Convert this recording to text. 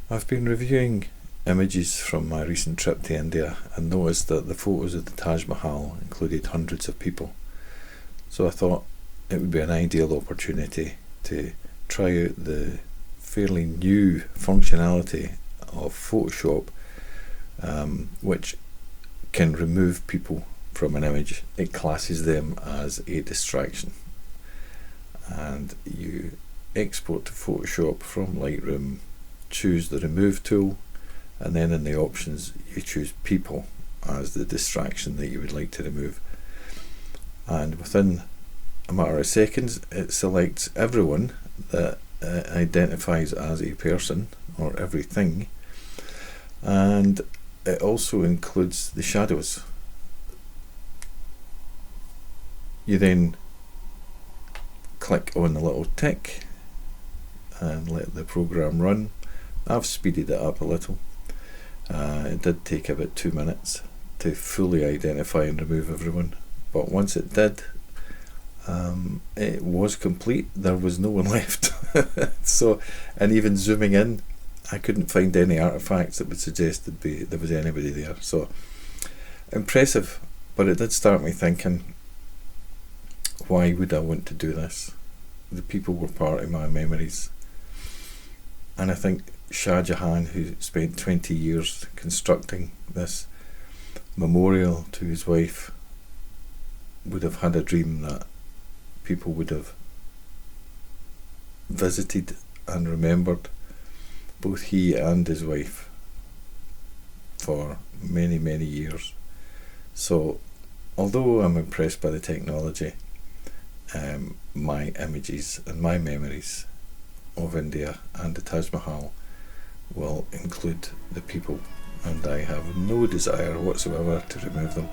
I've been reviewing images from my recent trip to India and noticed that the photos of the Taj Mahal included hundreds of people. So I thought it would be an ideal opportunity to try out the fairly new functionality of Photoshop, which can remove people from an image. It classes them as a distraction, and you export to Photoshop from Lightroom, choose the remove tool, and then in the options you choose people as the distraction that you would like to remove, and within a matter of seconds it selects everyone that identifies as a person or everything, and it also includes the shadows. You then click on the little tick and let the program run. I've speeded it up a little. It did take about 2 minutes to fully identify and remove everyone, but once it did, it was complete. There was no one left. So, and even zooming in, I couldn't find any artifacts that would suggest there was anybody there. So impressive, but it did start me thinking, why would I want to do this? The people were part of my memories, and I think Shah Jahan, who spent 20 years constructing this memorial to his wife, would have had a dream that people would have visited and remembered both he and his wife for many, many years. So although I'm impressed by the technology, my images and my memories of India and the Taj Mahal will include the people, and I have no desire whatsoever to remove them.